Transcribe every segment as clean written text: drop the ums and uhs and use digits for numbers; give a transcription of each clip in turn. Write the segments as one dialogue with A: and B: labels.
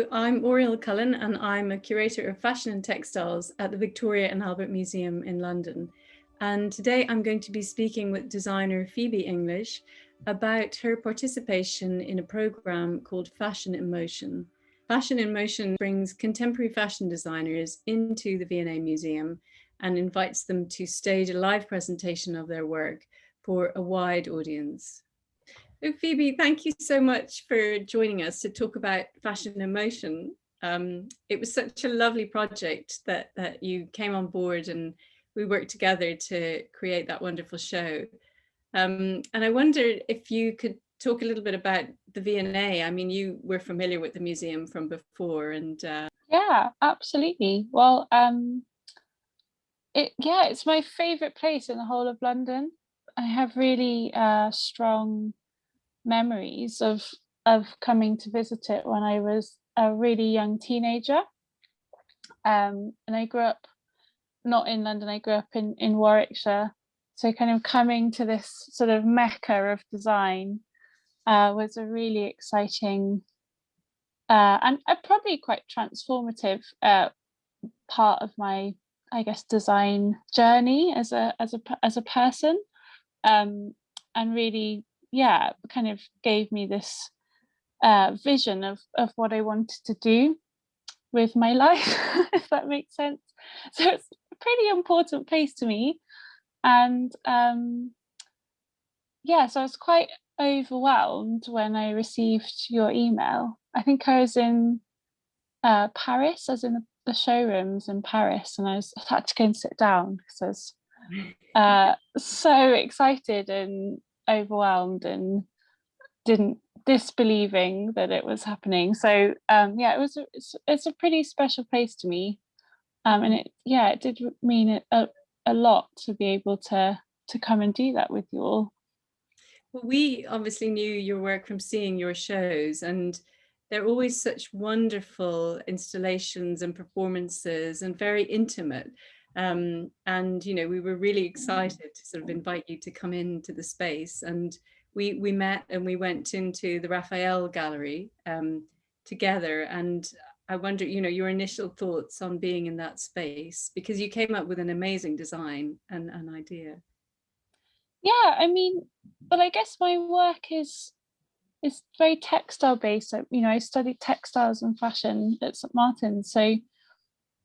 A: So I'm Oriole Cullen and I'm a curator of fashion and textiles at the Victoria and Albert Museum in London. And today I'm going to be speaking with designer Phoebe English about her participation in a program called Fashion in Motion. Fashion in Motion brings contemporary fashion designers into the V&A Museum and invites them to stage a live presentation of their work for a wide audience. So Phoebe, thank you so much for joining us to talk about Fashion in Motion. It was such a lovely project that you came on board and we worked together to create that wonderful show. And I wondered if you could talk a little bit about the V&A. I mean, you were familiar with the museum from before, and
B: yeah, absolutely. Well, it's my favorite place in the whole of London. I have really strong memories of coming to visit it when I was a really young teenager. And I grew up not in London, I grew up in Warwickshire. So kind of coming to this sort of mecca of design was a really exciting and probably quite transformative part of my, I guess, design journey as a person, and really, yeah, kind of gave me this vision of what I wanted to do with my life, if that makes sense. So it's a pretty important place to me, and so I was quite overwhelmed when I received your email. I think I was in Paris, as in the showrooms in Paris, and I had to go and sit down because I was so excited and overwhelmed and didn't disbelieving that it was happening. So it's a pretty special place to me, and it did mean a lot to be able to come and do that with you all.
A: Well, we obviously knew your work from seeing your shows, and they're always such wonderful installations and performances and very intimate. And we were really excited to sort of invite you to come into the space. And we met and we went into the Raphael Gallery together. And I wonder, your initial thoughts on being in that space, because you came up with an amazing design and an idea.
B: Yeah, I mean, but I guess my work is very textile based. I studied textiles and fashion at St Martin's, so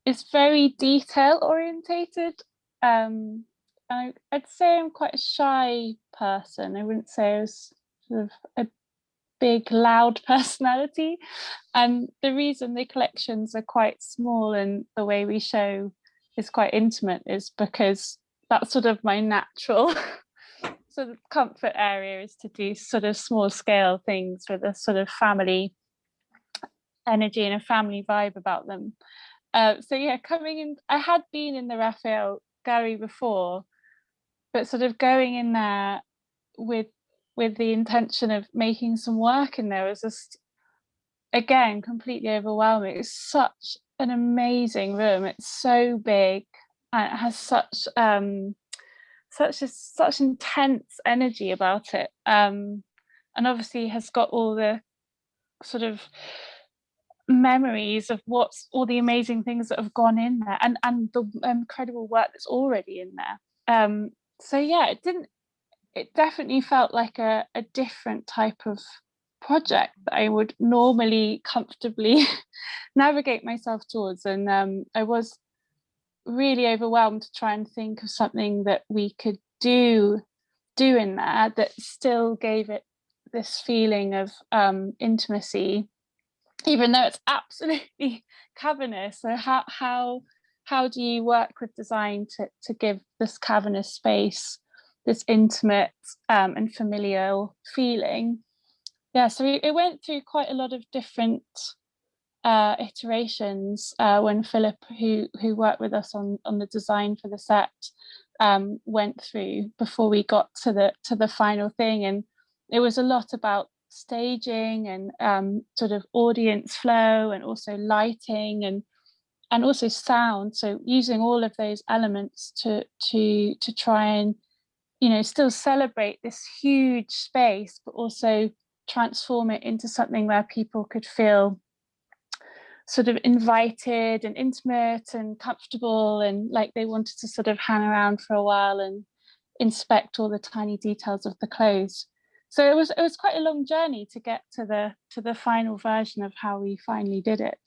B: it's very detail orientated. I'd say I'm quite a shy person. I wouldn't say I was sort of a big, loud personality. And the reason the collections are quite small and the way we show is quite intimate is because that's sort of my natural sort of comfort area, is to do sort of small scale things with a sort of family energy and a family vibe about them. Coming in, I had been in the Raphael Gallery before, but sort of going in there with the intention of making some work in there was just, again, completely overwhelming. It's such an amazing room. It's so big and it has such intense energy about it, and obviously has got all the sort of memories of what's all the amazing things that have gone in there, and the incredible work that's already in there. It definitely felt like a different type of project that I would normally comfortably navigate myself towards, and I was really overwhelmed to try and think of something that we could do in there that still gave it this feeling of intimacy, even though it's absolutely cavernous. So how do you work with design to give this cavernous space this intimate and familial feeling? So it went through quite a lot of different iterations when Philip, who worked with us on the design for the set, went through before we got to the final thing. And it was a lot about staging and sort of audience flow, and also lighting and also sound. So using all of those elements to try and still celebrate this huge space, but also transform it into something where people could feel sort of invited and intimate and comfortable, and like they wanted to sort of hang around for a while and inspect all the tiny details of the clothes. So it was quite a long journey to get to the final version of how we finally did it.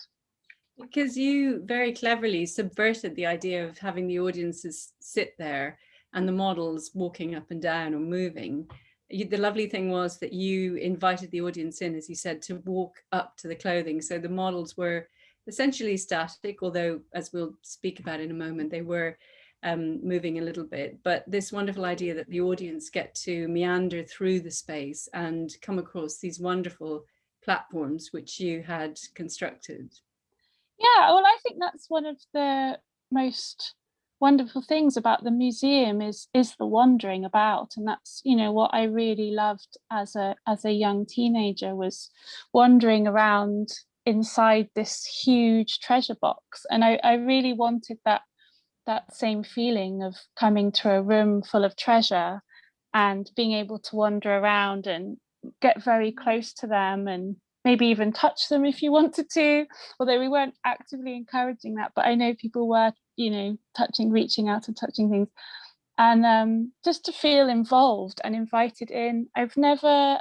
A: Because you very cleverly subverted the idea of having the audiences sit there and the models walking up and down or moving. The lovely thing was that you invited the audience in, as you said, to walk up to the clothing. So the models were essentially static, although, as we'll speak about in a moment, they were moving a little bit. But this wonderful idea that the audience get to meander through the space and come across these wonderful platforms which you had constructed.
B: Yeah, well, I think that's one of the most wonderful things about the museum is the wandering about, and that's, you know, what I really loved as a young teenager, was wandering around inside this huge treasure box. And I really wanted that same feeling of coming to a room full of treasure and being able to wander around and get very close to them, and maybe even touch them if you wanted to, although we weren't actively encouraging that, but I know people were, you know, reaching out and touching things. And just to feel involved and invited in. I've never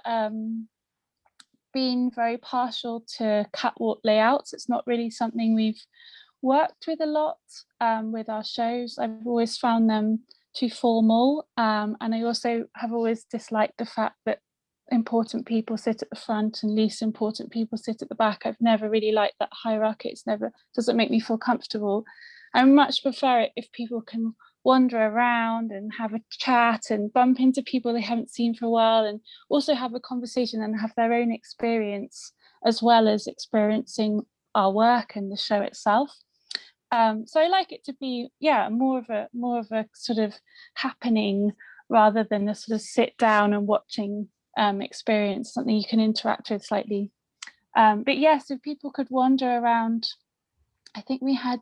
B: been very partial to catwalk layouts. It's not really something we've worked with a lot with our shows. I've always found them too formal, and I also have always disliked the fact that important people sit at the front and least important people sit at the back. I've never really liked that hierarchy. It's never, doesn't make me feel comfortable. I much prefer it if people can wander around and have a chat and bump into people they haven't seen for a while, and also have a conversation and have their own experience as well as experiencing our work and the show itself. So I like it to be, yeah, more of a sort of happening rather than a sort of sit down and watching experience, something you can interact with slightly. But yes, if people could wander around, I think we had,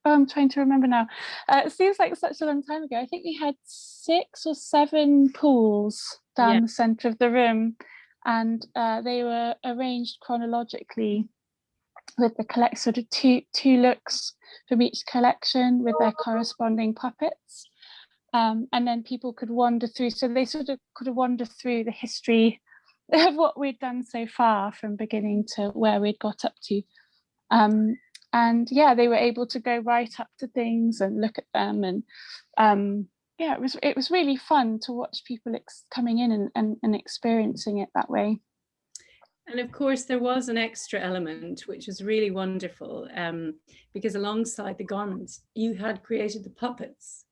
B: oh, I'm trying to remember now. It seems like such a long time ago. I think we had 6 or 7 pools down the center of the room, and they were arranged chronologically with the sort of two looks from each collection with their corresponding puppets. And then people could wander through, so they sort of could wander through the history of what we'd done so far from beginning to where we'd got up to. And yeah, they were able to go right up to things and look at them. And yeah, it was really fun to watch people coming in and experiencing it that way.
A: And of course, there was an extra element, which was really wonderful, because alongside the garments, you had created the puppets.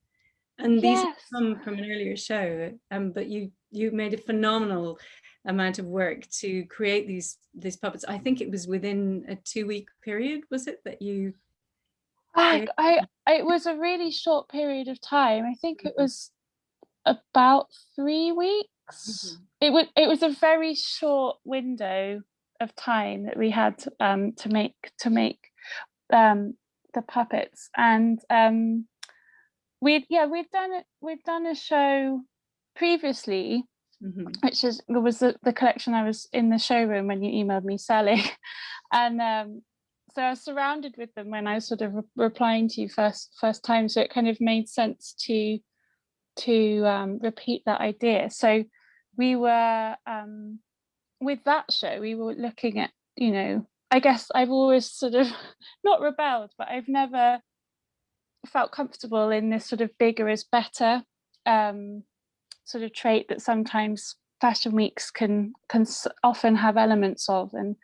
A: And these come from an earlier show, but you made a phenomenal amount of work to create these puppets. I think it was within a 2-week period, was it, that you?
B: It was a really short period of time. I think it was about 3 weeks. Mm-hmm. It was a very short window of time that we had to make the puppets, and we'd done a show previously, mm-hmm. which was the collection I was in the showroom when you emailed me, Sally, and so I was surrounded with them when I was sort of replying to you first time, so it kind of made sense to repeat that idea. So we were with that show, we were looking at, you know, I guess I've always sort of not rebelled, but I've never felt comfortable in this sort of bigger is better sort of trait that sometimes fashion weeks can often have elements of. And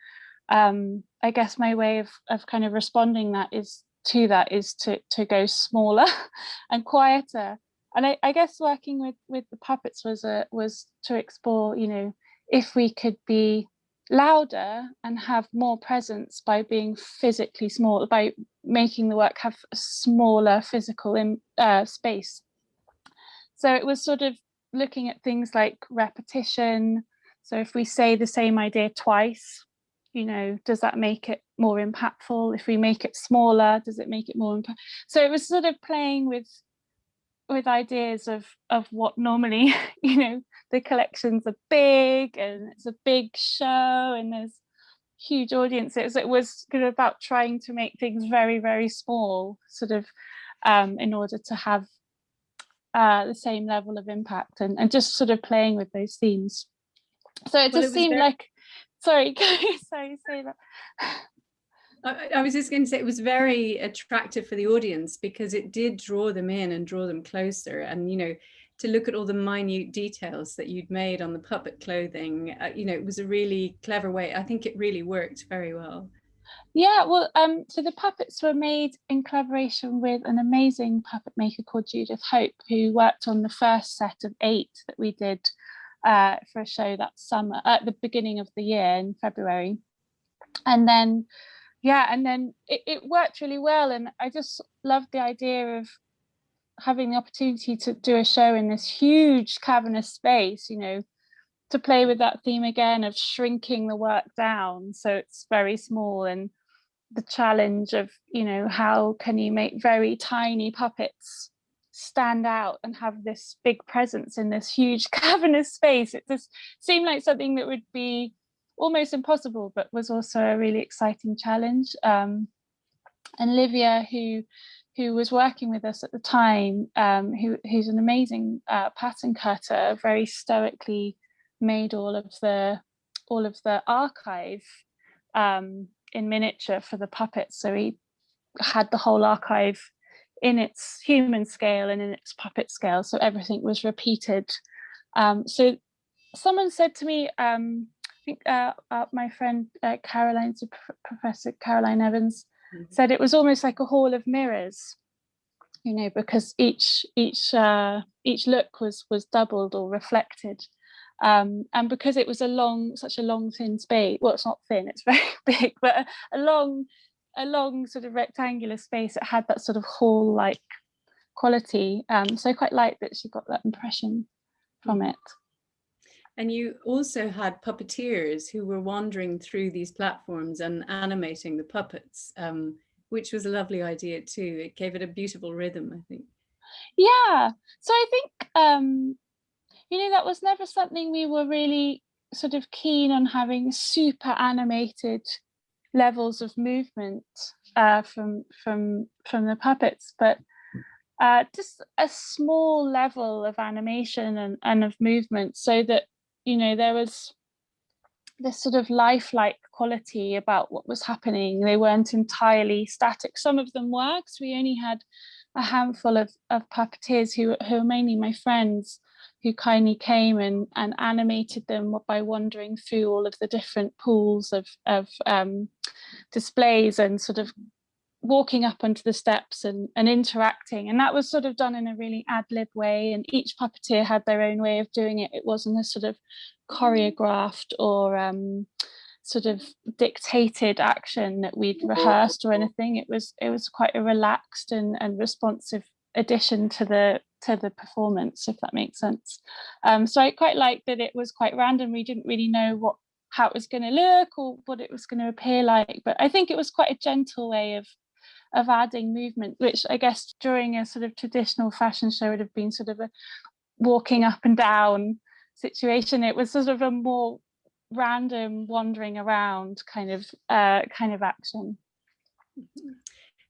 B: I guess my way of kind of responding is to go smaller and quieter. And I guess working with the puppets was to explore, you know, if we could be louder and have more presence by being physically small, by making the work have a smaller physical space. So it was sort of looking at things like repetition. So if we say the same idea twice, you know, does that make it more impactful? If we make it smaller, does it make it more impactful? So it was sort of playing with ideas of what normally, you know, the collections are big and it's a big show and there's huge audiences. It was kind of about trying to make things very, very small, sort of, in order to have the same level of impact, and just sort of playing with those themes. So it just seemed like, sorry, sorry, say that.
A: I was just going to say it was very attractive for the audience because it did draw them in and draw them closer. And, you know, to look at all the minute details that you'd made on the puppet clothing, you know, it was a really clever way. I think it really worked very well.
B: Yeah, well, so the puppets were made in collaboration with an amazing puppet maker called Judith Hope, who worked on the first set of 8 that we did for a show that summer, at the beginning of the year in February. And then, yeah, and then it worked really well. And I just loved the idea of having the opportunity to do a show in this huge cavernous space, you know, to play with that theme again of shrinking the work down so it's very small, and the challenge of, you know, how can you make very tiny puppets stand out and have this big presence in this huge cavernous space. It just seemed like something that would be almost impossible, but was also a really exciting challenge. And Livia, who was working with us at the time, who's an amazing pattern cutter, very stoically made all of the archive in miniature for the puppets. So he had the whole archive in its human scale and in its puppet scale, so everything was repeated. So someone said to me, I think my friend Caroline, Professor Caroline Evans, said it was almost like a hall of mirrors, you know, because each look was doubled or reflected. And because it was such a long, thin space, well, it's not thin, it's very big, but a long sort of rectangular space, it had that sort of hall-like quality. So I quite liked that she got that impression from it.
A: And you also had puppeteers who were wandering through these platforms and animating the puppets, which was a lovely idea too. It gave it a beautiful rhythm, I think.
B: Yeah, so I think you know, that was never something we were really sort of keen on, having super animated levels of movement from the puppets, but just a small level of animation and of movement, so that, you know, there was this sort of lifelike quality about what was happening. They weren't entirely static. Some of them were, because we only had a handful of puppeteers who were mainly my friends, who kindly came and animated them by wandering through all of the different pools of displays and sort of walking up onto the steps and interacting. And that was sort of done in a really ad-lib way, and each puppeteer had their own way of doing it. It wasn't a sort of choreographed or sort of dictated action that we'd rehearsed or anything. It was quite a relaxed and responsive addition to the performance, if that makes sense. So I quite liked that it was quite random. We didn't really know how it was going to look or what it was going to appear like, but I think it was quite a gentle way of adding movement, which I guess during a sort of traditional fashion show would have been sort of a walking up and down situation. It was sort of a more random wandering around kind of action.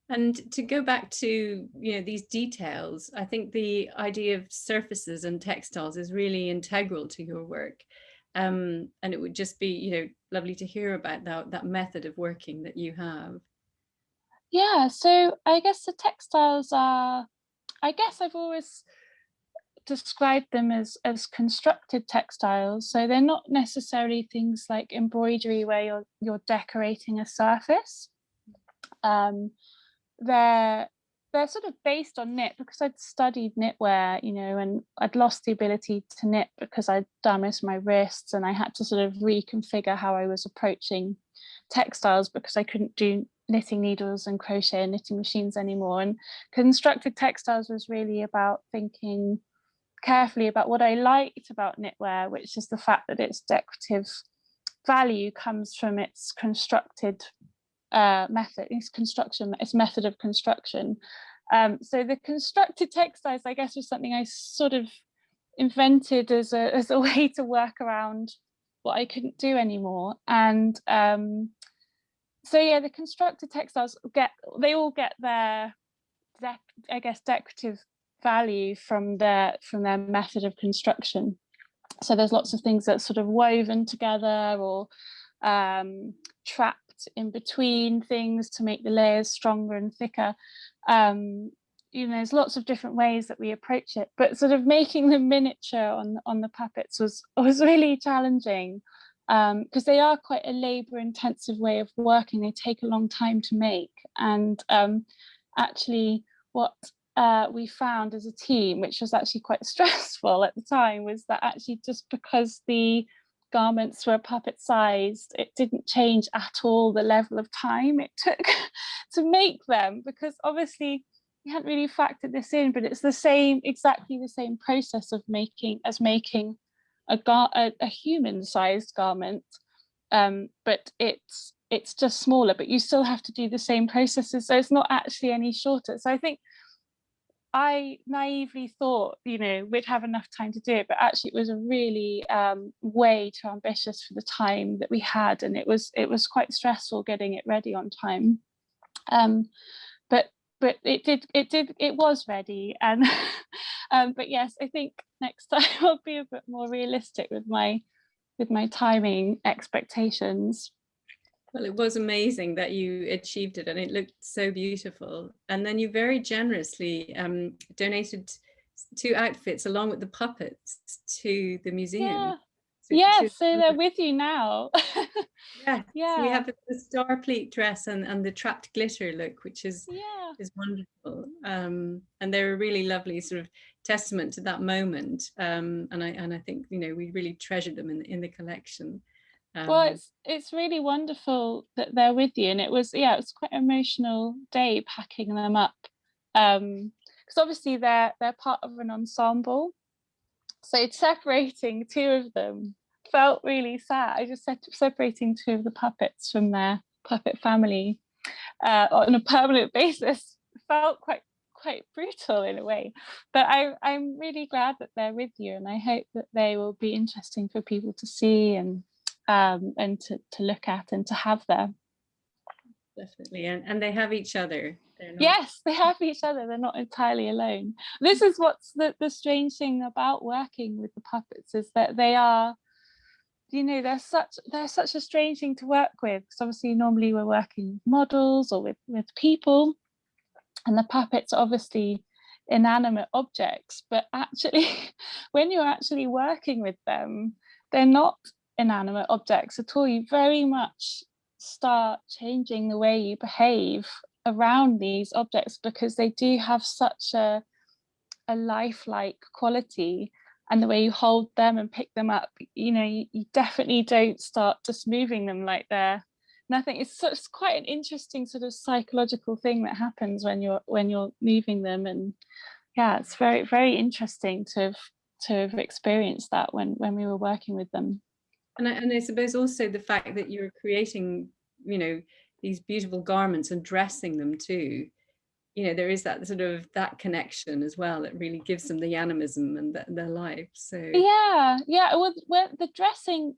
A: And to go back to, you know, these details, I think the idea of surfaces and textiles is really integral to your work. And it would just be, you know, lovely to hear about that method of working that you have.
B: Yeah, so I guess the textiles are, I guess I've always described them as constructed textiles. So they're not necessarily things like embroidery where you're decorating a surface. They're sort of based on knit, because I'd studied knitwear, you know, and I'd lost the ability to knit because I'd damaged my wrists, and I had to sort of reconfigure how I was approaching textiles because I couldn't do knitting needles and crochet and knitting machines anymore. And constructed textiles was really about thinking carefully about what I liked about knitwear, which is the fact that its decorative value comes from its constructed method, its method of construction. So the constructed textiles, I guess, was something I sort of invented as a way to work around what I couldn't do anymore. And so yeah, the constructed textiles all get their I guess decorative value from their method of construction. So there's lots of things that sort of woven together or trapped in between things to make the layers stronger and thicker. There's lots of different ways that we approach it, but sort of making the miniature on the puppets was really challenging, because they are quite a labor intensive way of working. They take a long time to make, and actually what we found as a team, which was actually quite stressful at the time, was that actually just because the garments were puppet sized, it didn't change at all the level of time it took to make them, because obviously we hadn't really factored this in, but it's exactly the same process of making a human-sized garment, but it's just smaller, but you still have to do the same processes, so it's not actually any shorter. So I think I naively thought, we'd have enough time to do it, but actually it was a really way too ambitious for the time that we had, and it was quite stressful getting it ready on time. But it was ready, and but yes, I think next time I'll be a bit more realistic with my timing expectations.
A: Well, it was amazing that you achieved it, and it looked so beautiful. And then you very generously donated 2 outfits along with the puppets to the museum.
B: Yeah, so they're with you now.
A: Yes,
B: yeah.
A: We have the star pleat dress and the trapped glitter look, which is wonderful. And they're a really lovely sort of testament to that moment. And I think we really treasured them in the collection.
B: Well, it's really wonderful that they're with you, and it was quite an emotional day packing them up, because obviously they're part of an ensemble, so separating 2 of them felt really sad. I just said separating 2 of the puppets from their puppet family on a permanent basis felt quite brutal in a way, but I'm really glad that they're with you, and I hope that they will be interesting for people to see and to look at and to have there.
A: Definitely, and they have each other.
B: Yes, they have each other. They're not entirely alone. This is what's the strange thing about working with the puppets, is that they are, they're such a strange thing to work with, because obviously normally we're working with models or with people, and the puppets are obviously inanimate objects, but actually when you're actually working with them, they're not inanimate objects at all. You very much start changing the way you behave around these objects, because they do have such a lifelike quality, and the way you hold them and pick them up, you definitely don't start just moving them like they're nothing. It's quite an interesting sort of psychological thing that happens when you're moving them, and it's very, very interesting to have experienced that when we were working with them.
A: And I suppose also the fact that you're creating, these beautiful garments and dressing them too, there is that sort of that connection as well that really gives them the animism and their life. So
B: well, the dressing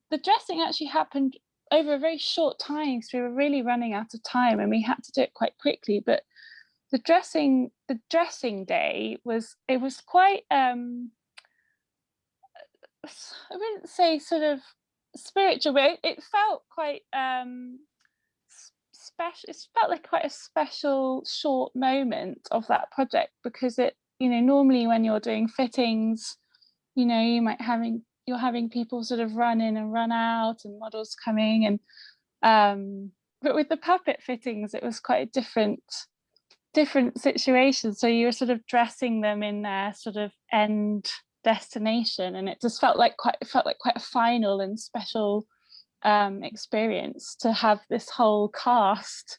B: actually happened over a very short time, so we were really running out of time and we had to do it quite quickly. But the dressing day was quite I wouldn't say sort of spiritual, but it felt quite special. It felt like quite a special short moment of that project, because it, normally when you're doing fittings, you you're having people sort of run in and run out and models coming, and but with the puppet fittings it was quite a different situation. So you were sort of dressing them in their sort of end destination, and it just felt like quite a final and special experience to have this whole cast,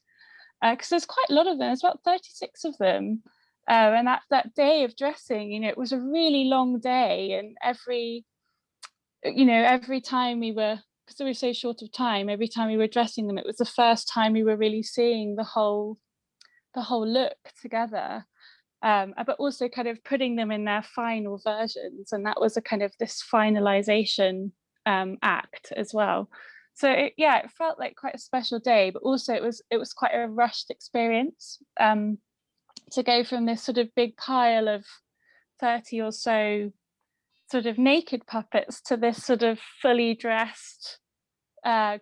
B: because there's quite a lot of them. There's about 36 of them, and that day of dressing, it was a really long day, and every time we were, because we were so short of time, every time we were dressing them, it was the first time we were really seeing the whole look together, but also kind of putting them in their final versions, and that was a kind of this finalization act as well. So it felt like quite a special day, but also it was quite a rushed experience, to go from this sort of big pile of 30 or so sort of naked puppets to this sort of fully dressed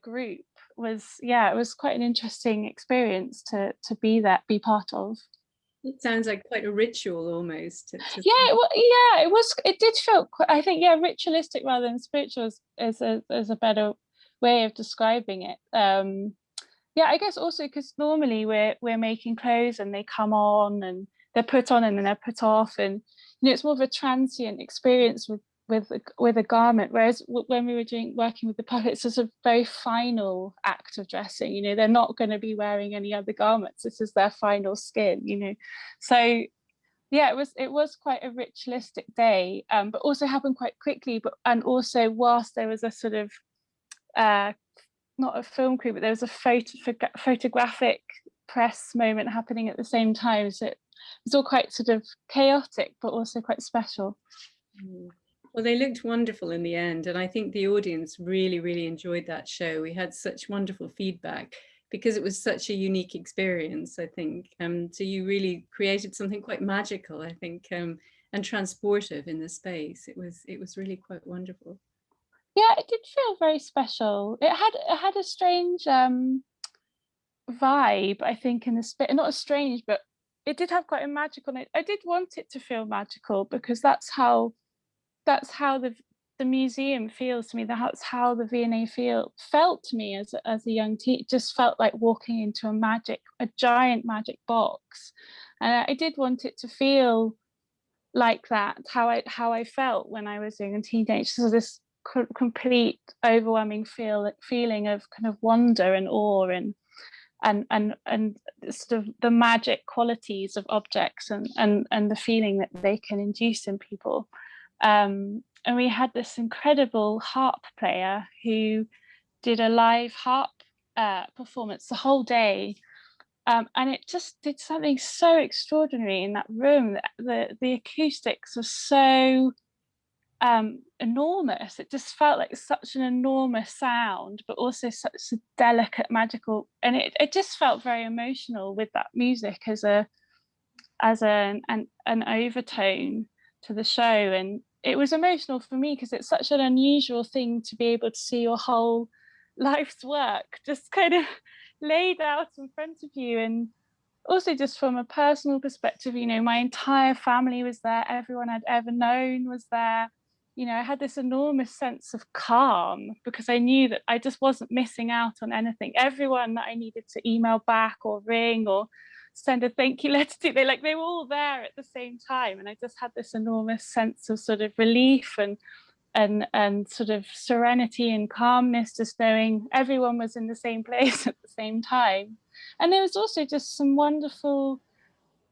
B: group it was quite an interesting experience to be part of.
A: It sounds like quite a ritual almost.
B: It did feel I think ritualistic rather than spiritual is a better way of describing it. I guess also because normally we're making clothes and they come on and they're put on and then they're put off, and it's more of a transient experience with a garment, whereas when we were working with the puppets, it's a very final act of dressing. They're not going to be wearing any other garments. This is their final skin. So it was quite a ritualistic day, but also happened quite quickly. And also whilst there was a sort of not a film crew, but there was a photographic press moment happening at the same time. So it was all quite sort of chaotic, but also quite special.
A: Well, they looked wonderful in the end, and I think the audience really, really enjoyed that show. We had such wonderful feedback because it was such a unique experience, I think. So you really created something quite magical, I think, and transportive in the space. It was really quite wonderful.
B: Yeah, it did feel very special. It had a strange vibe, I think, in the space. Not as strange, but it did have quite a magical. I did want it to feel magical because that's how the museum feels to me. That's how the V&A felt to me as a young teen. It just felt like walking into a giant magic box, and I did want it to feel like that, how I felt when I was young and teenage. So this complete overwhelming feeling of kind of wonder and awe and sort of the magic qualities of objects and the feeling that they can induce in people. And we had this incredible harp player who did a live harp performance the whole day. And it just did something so extraordinary in that room. The acoustics were so enormous. It just felt like such an enormous sound, but also such a delicate, magical, and it just felt very emotional with that music as an overtone to the show. And it was emotional for me because it's such an unusual thing to be able to see your whole life's work just kind of laid out in front of you. And also just from a personal perspective, my entire family was there. Everyone I'd ever known was there. I had this enormous sense of calm because I knew that I just wasn't missing out on anything. Everyone that I needed to email back or ring or send a thank you letter to, they were all there at the same time. And I just had this enormous sense of sort of relief and sort of serenity and calmness, just knowing everyone was in the same place at the same time. And there was also just some wonderful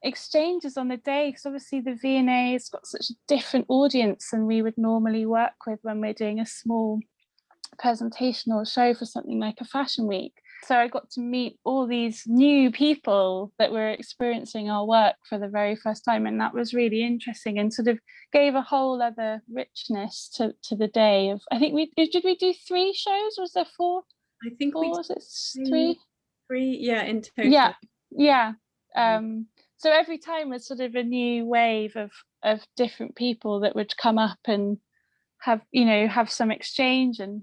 B: exchanges on the day, because obviously the V&A has got such a different audience than we would normally work with when we're doing a small presentation or show for something like a fashion week. So I got to meet all these new people that were experiencing our work for the very first time, and that was really interesting and sort of gave a whole other richness to the day. Of I think we do 3 shows, or was there 4?
A: I think
B: four, was it 3?
A: 3, yeah, in total.
B: Yeah. So every time was sort of a new wave of different people that would come up and have some exchange, and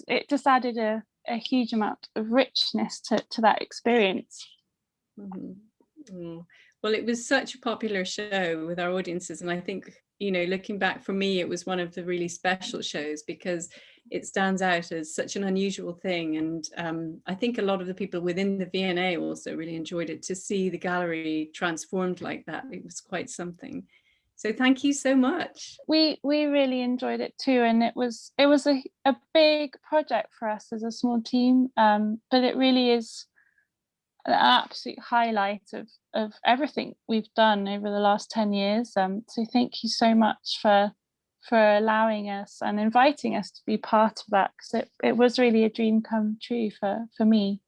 B: it just added a huge amount of richness to that experience.
A: Mm-hmm. Well, it was such a popular show with our audiences, and I think looking back, for me, it was one of the really special shows because it stands out as such an unusual thing. And I think a lot of the people within the V&A also really enjoyed it. To see the gallery transformed like that, it was quite something. So thank you so much.
B: We really enjoyed it too, and it was a big project for us as a small team, but it really is an absolute highlight of everything we've done over the last 10 years. So thank you so much for allowing us and inviting us to be part of that, because it was really a dream come true for me.